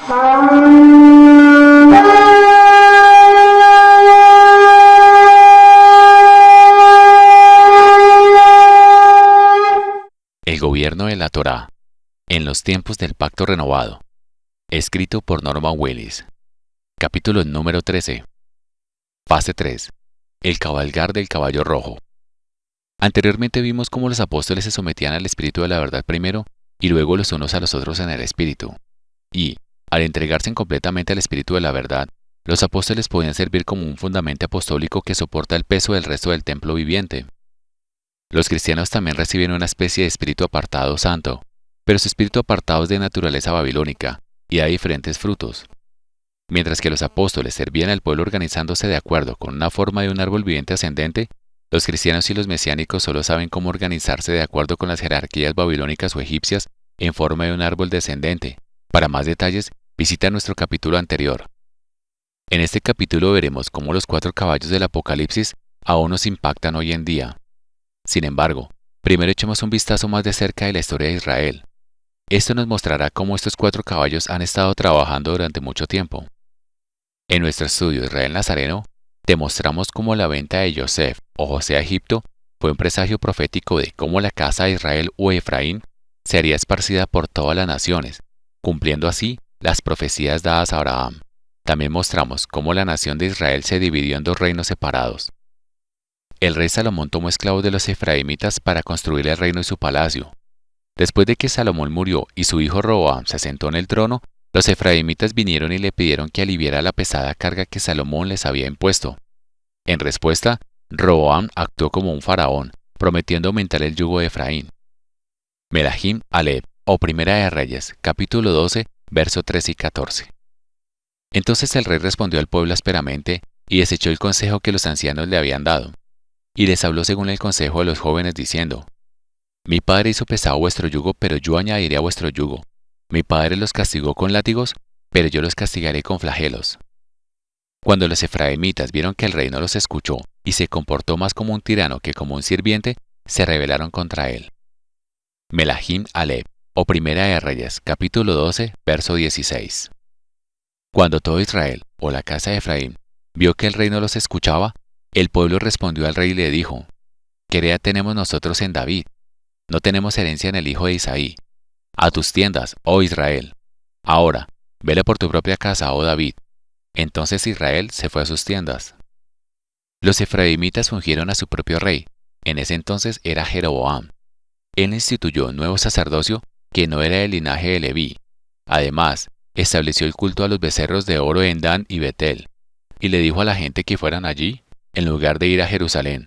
El gobierno de la Torá en los tiempos del Pacto Renovado. Escrito por Norman Willis. Capítulo número 13. Fase 3. El cabalgar del caballo rojo. Anteriormente vimos cómo los apóstoles se sometían al Espíritu de la verdad primero y luego los unos a los otros en el Espíritu. Y, al entregarse completamente al Espíritu de la verdad, los apóstoles podían servir como un fundamento apostólico que soporta el peso del resto del templo viviente. Los cristianos también reciben una especie de espíritu apartado santo, pero su espíritu apartado es de naturaleza babilónica y da diferentes frutos. Mientras que los apóstoles servían al pueblo organizándose de acuerdo con una forma de un árbol viviente ascendente, los cristianos y los mesiánicos solo saben cómo organizarse de acuerdo con las jerarquías babilónicas o egipcias en forma de un árbol descendente. Para más detalles, visita nuestro capítulo anterior. En este capítulo veremos cómo los 4 caballos del Apocalipsis aún nos impactan hoy en día. Sin embargo, primero echemos un vistazo más de cerca de la historia de Israel. Esto nos mostrará cómo estos 4 caballos han estado trabajando durante mucho tiempo. En nuestro estudio Israel Nazareno, demostramos cómo la venta de Yosef o José a Egipto fue un presagio profético de cómo la casa de Israel o Efraín sería esparcida por todas las naciones, cumpliendo así las profecías dadas a Abraham. También mostramos cómo la nación de Israel se dividió en 2 reinos separados. El rey Salomón tomó esclavos de los efraimitas para construir el reino y su palacio. Después de que Salomón murió y su hijo Roboam se sentó en el trono, los efraimitas vinieron y le pidieron que aliviara la pesada carga que Salomón les había impuesto. En respuesta, Roboam actuó como un faraón, prometiendo aumentar el yugo de Efraín. Melahim Aleb, o Primera de Reyes, capítulo 12, verso 13 y 14. Entonces el rey respondió al pueblo ásperamente y desechó el consejo que los ancianos le habían dado. Y les habló según el consejo de los jóvenes, diciendo: Mi padre hizo pesado vuestro yugo, pero yo añadiré a vuestro yugo. Mi padre los castigó con látigos, pero yo los castigaré con flagelos. Cuando los efraimitas vieron que el rey no los escuchó y se comportó más como un tirano que como un sirviente, se rebelaron contra él. Melahim Aleb, o Primera de Reyes, capítulo 12, verso 16. Cuando todo Israel, o la casa de Efraín, vio que el rey no los escuchaba, el pueblo respondió al rey y le dijo: ¿Qué heredad tenemos nosotros en David? No tenemos herencia en el hijo de Isaí. A tus tiendas, oh Israel. Ahora, vele por tu propia casa, oh David. Entonces Israel se fue a sus tiendas. Los efraimitas ungieron a su propio rey. En ese entonces era Jeroboam. Él instituyó un nuevo sacerdocio que no era del linaje de Leví. Además, estableció el culto a los becerros de oro en Dan y Betel, y le dijo a la gente que fueran allí, en lugar de ir a Jerusalén.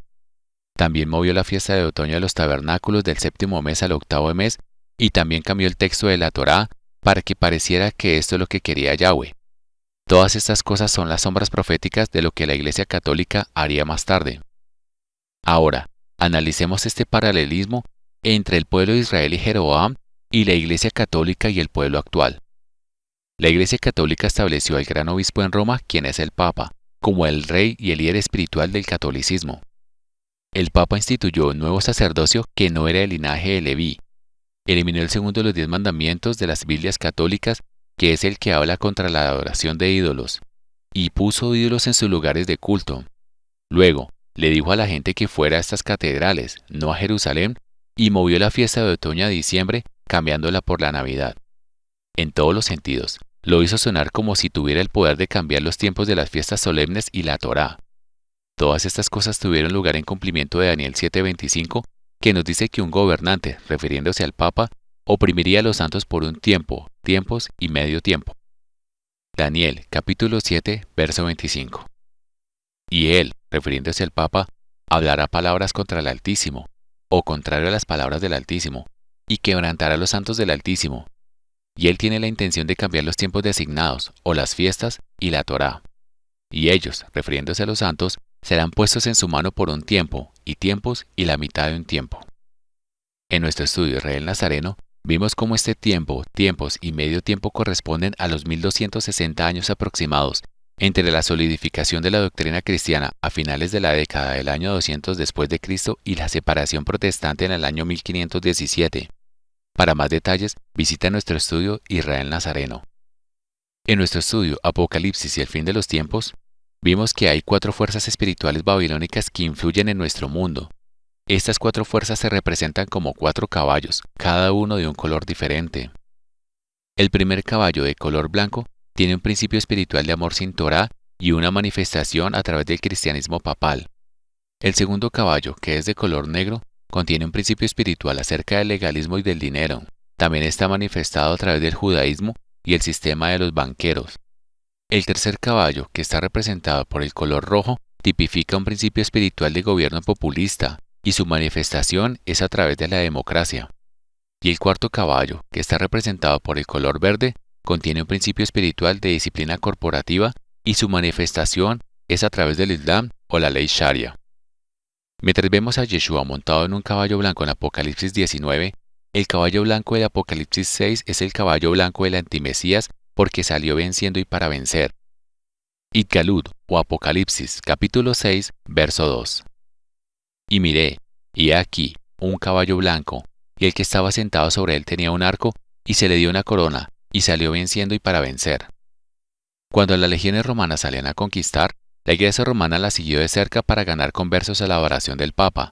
También movió la fiesta de otoño de los tabernáculos del 7º mes al 8º mes, y también cambió el texto de la Torá para que pareciera que esto es lo que quería Yahweh. Todas estas cosas son las sombras proféticas de lo que la Iglesia Católica haría más tarde. Ahora, analicemos este paralelismo entre el pueblo de Israel y Jeroboam y la Iglesia Católica y el pueblo actual. La Iglesia Católica estableció al gran obispo en Roma, quien es el Papa, como el rey y el líder espiritual del catolicismo. El Papa instituyó un nuevo sacerdocio que no era del linaje de Leví. Eliminó el segundo de los 10 mandamientos de las Biblias católicas, que es el que habla contra la adoración de ídolos, y puso ídolos en sus lugares de culto. Luego, le dijo a la gente que fuera a estas catedrales, no a Jerusalén, y movió la fiesta de otoño a diciembre, cambiándola por la Navidad. En todos los sentidos, lo hizo sonar como si tuviera el poder de cambiar los tiempos de las fiestas solemnes y la Torá. Todas estas cosas tuvieron lugar en cumplimiento de Daniel 7:25, que nos dice que un gobernante, refiriéndose al Papa, oprimiría a los santos por un tiempo, tiempos y medio tiempo. Daniel, capítulo 7, verso 25. Y él, refiriéndose al Papa, hablará palabras contra el Altísimo, o contrario a las palabras del Altísimo, y quebrantará a los santos del Altísimo. Y él tiene la intención de cambiar los tiempos designados, o las fiestas, y la Torá. Y ellos, refiriéndose a los santos, serán puestos en su mano por un tiempo, y tiempos, y la mitad de un tiempo. En nuestro estudio Israel Nazareno, vimos cómo este tiempo, tiempos y medio tiempo corresponden a los 1260 años aproximados entre la solidificación de la doctrina cristiana a finales de la década del año 200 después de Cristo y la separación protestante en el año 1517. Para más detalles, visita nuestro estudio Israel Nazareno. En nuestro estudio Apocalipsis y el fin de los tiempos, vimos que hay 4 fuerzas espirituales babilónicas que influyen en nuestro mundo. Estas 4 fuerzas se representan como 4 caballos, cada uno de un color diferente. El primer caballo de color blanco tiene un principio espiritual de amor sin Torá y una manifestación a través del cristianismo papal. El segundo caballo, que es de color negro, contiene un principio espiritual acerca del legalismo y del dinero. También está manifestado a través del judaísmo y el sistema de los banqueros. El tercer caballo, que está representado por el color rojo, tipifica un principio espiritual de gobierno populista, y su manifestación es a través de la democracia. Y el cuarto caballo, que está representado por el color verde, contiene un principio espiritual de disciplina corporativa, y su manifestación es a través del Islam o la ley Sharia. Mientras vemos a Yeshua montado en un caballo blanco en Apocalipsis 19, el caballo blanco de Apocalipsis 6 es el caballo blanco del antimesías porque salió venciendo y para vencer. Itgalud o Apocalipsis capítulo 6, verso 2. Y miré, y he aquí, un caballo blanco, y el que estaba sentado sobre él tenía un arco, y se le dio una corona, y salió venciendo y para vencer. Cuando las legiones romanas salían a conquistar, la iglesia romana la siguió de cerca para ganar conversos a la adoración del Papa.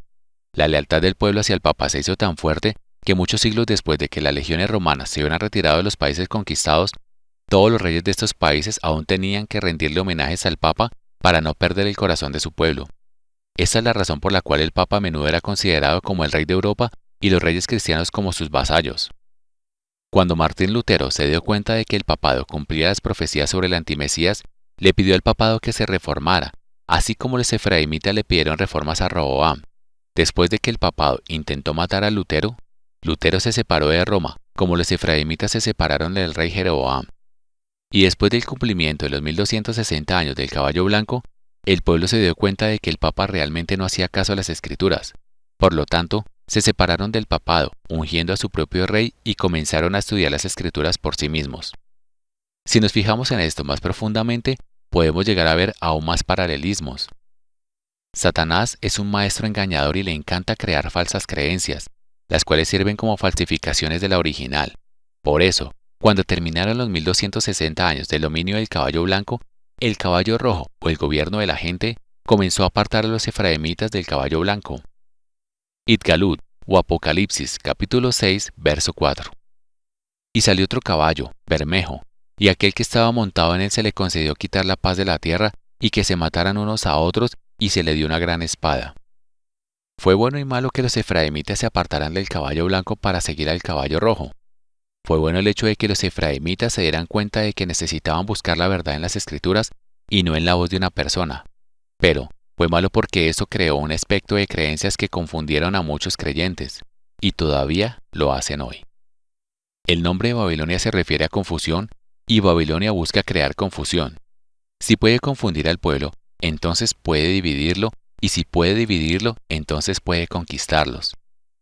La lealtad del pueblo hacia el Papa se hizo tan fuerte que muchos siglos después de que las legiones romanas se hubieran retirado de los países conquistados, todos los reyes de estos países aún tenían que rendirle homenajes al Papa para no perder el corazón de su pueblo. Esta es la razón por la cual el Papa a menudo era considerado como el rey de Europa y los reyes cristianos como sus vasallos. Cuando Martín Lutero se dio cuenta de que el papado cumplía las profecías sobre el antimesías, le pidió al papado que se reformara, así como los efraimitas le pidieron reformas a Roboam. Después de que el papado intentó matar a Lutero, Lutero se separó de Roma, como los efraimitas se separaron del rey Jeroboam. Y después del cumplimiento de los 1260 años del caballo blanco, el pueblo se dio cuenta de que el papa realmente no hacía caso a las escrituras. Por lo tanto, se separaron del papado, ungiendo a su propio rey y comenzaron a estudiar las escrituras por sí mismos. Si nos fijamos en esto más profundamente, podemos llegar a ver aún más paralelismos. Satanás es un maestro engañador y le encanta crear falsas creencias, las cuales sirven como falsificaciones de la original. Por eso, cuando terminaron los 1260 años del dominio del caballo blanco, el caballo rojo, o el gobierno de la gente, comenzó a apartar a los efraimitas del caballo blanco. Itgalud, o Apocalipsis, capítulo 6, verso 4. Y salió otro caballo, bermejo, y aquel que estaba montado en él se le concedió quitar la paz de la tierra, y que se mataran unos a otros, y se le dio una gran espada. Fue bueno y malo que los efraimitas se apartaran del caballo blanco para seguir al caballo rojo. Fue bueno el hecho de que los efraimitas se dieran cuenta de que necesitaban buscar la verdad en las escrituras y no en la voz de una persona. Pero fue malo porque eso creó un espectro de creencias que confundieron a muchos creyentes, y todavía lo hacen hoy. El nombre de Babilonia se refiere a confusión, y Babilonia busca crear confusión. Si puede confundir al pueblo, entonces puede dividirlo, y si puede dividirlo, entonces puede conquistarlos.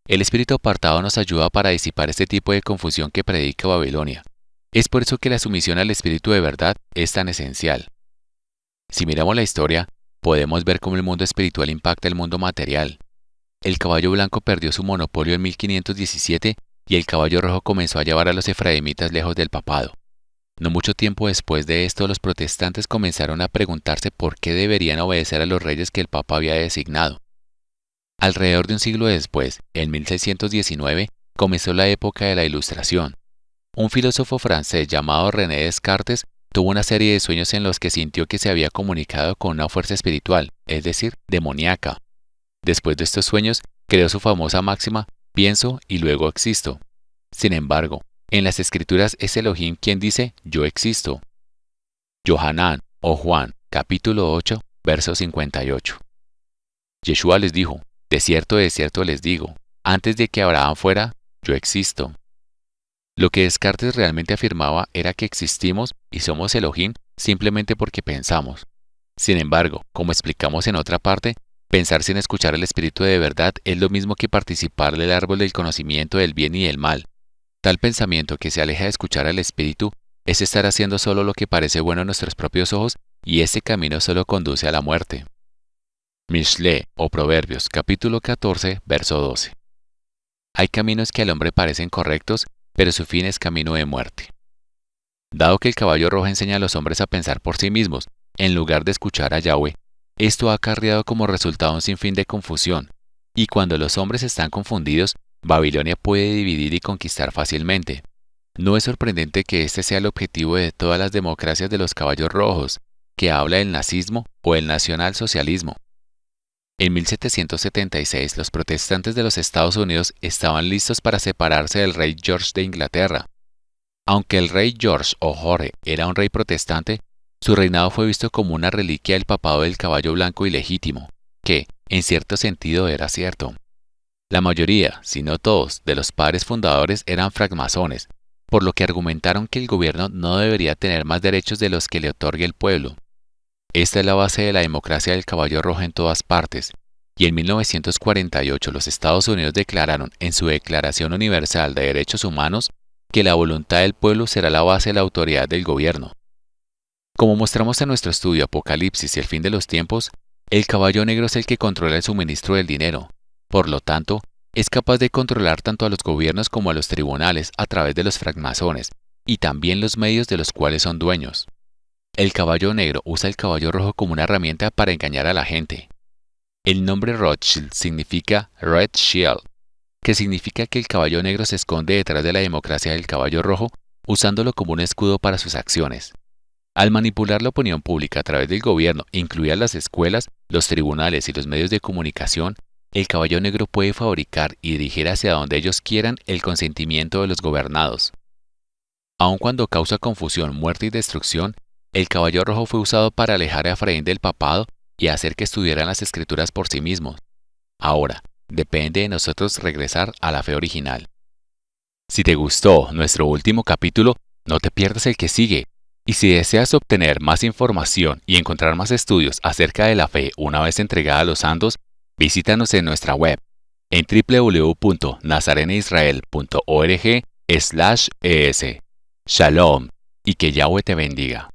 El espíritu apartado nos ayuda para disipar este tipo de confusión que predica Babilonia. Es por eso que la sumisión al espíritu de verdad es tan esencial. Si miramos la historia, podemos ver cómo el mundo espiritual impacta el mundo material. El caballo blanco perdió su monopolio en 1517 y el caballo rojo comenzó a llevar a los efraimitas lejos del papado. No mucho tiempo después de esto, los protestantes comenzaron a preguntarse por qué deberían obedecer a los reyes que el papa había designado. Alrededor de un siglo después, en 1619, comenzó la época de la Ilustración. Un filósofo francés llamado René Descartes tuvo una serie de sueños en los que sintió que se había comunicado con una fuerza espiritual, es decir, demoníaca. Después de estos sueños, creó su famosa máxima, pienso y luego existo. Sin embargo, en las escrituras es Elohim quien dice, yo existo. Yohanan o Juan, capítulo 8, verso 58. Yeshua les dijo, de cierto les digo, antes de que Abraham fuera, yo existo. Lo que Descartes realmente afirmaba era que existimos y somos Elohim simplemente porque pensamos. Sin embargo, como explicamos en otra parte, pensar sin escuchar al Espíritu de verdad es lo mismo que participar del árbol del conocimiento del bien y del mal. Tal pensamiento que se aleja de escuchar al Espíritu es estar haciendo solo lo que parece bueno a nuestros propios ojos y ese camino solo conduce a la muerte. Mishle o Proverbios capítulo 14, verso 12. Hay caminos que al hombre parecen correctos, pero su fin es camino de muerte. Dado que el caballo rojo enseña a los hombres a pensar por sí mismos, en lugar de escuchar a Yahweh, esto ha acarreado como resultado un sinfín de confusión, y cuando los hombres están confundidos, Babilonia puede dividir y conquistar fácilmente. No es sorprendente que este sea el objetivo de todas las democracias de los caballos rojos, que habla del nazismo o el nacionalsocialismo. En 1776 los protestantes de los Estados Unidos estaban listos para separarse del rey George de Inglaterra. Aunque el rey George o Jorge era un rey protestante, su reinado fue visto como una reliquia del papado del caballo blanco ilegítimo, que, en cierto sentido, era cierto. La mayoría, si no todos, de los padres fundadores eran francmasones, por lo que argumentaron que el gobierno no debería tener más derechos de los que le otorgue el pueblo. Esta es la base de la democracia del caballo rojo en todas partes, y en 1948 los Estados Unidos declararon en su Declaración Universal de Derechos Humanos que la voluntad del pueblo será la base de la autoridad del gobierno. Como mostramos en nuestro estudio Apocalipsis y el fin de los tiempos, el caballo negro es el que controla el suministro del dinero. Por lo tanto, es capaz de controlar tanto a los gobiernos como a los tribunales a través de los francmasones y también los medios de los cuales son dueños. El caballo negro usa el caballo rojo como una herramienta para engañar a la gente. El nombre Rothschild significa Red Shield, que significa que el caballo negro se esconde detrás de la democracia del caballo rojo, usándolo como un escudo para sus acciones. Al manipular la opinión pública a través del gobierno, incluidas las escuelas, los tribunales y los medios de comunicación, el caballo negro puede fabricar y dirigir hacia donde ellos quieran el consentimiento de los gobernados. Aun cuando causa confusión, muerte y destrucción, el caballo rojo fue usado para alejar a Efraín del papado y hacer que estudiaran las escrituras por sí mismos. Ahora, depende de nosotros regresar a la fe original. Si te gustó nuestro último capítulo, no te pierdas el que sigue. Y si deseas obtener más información y encontrar más estudios acerca de la fe una vez entregada a los santos, visítanos en nuestra web en www.nazareneisrael.org/es. Shalom y que Yahweh te bendiga.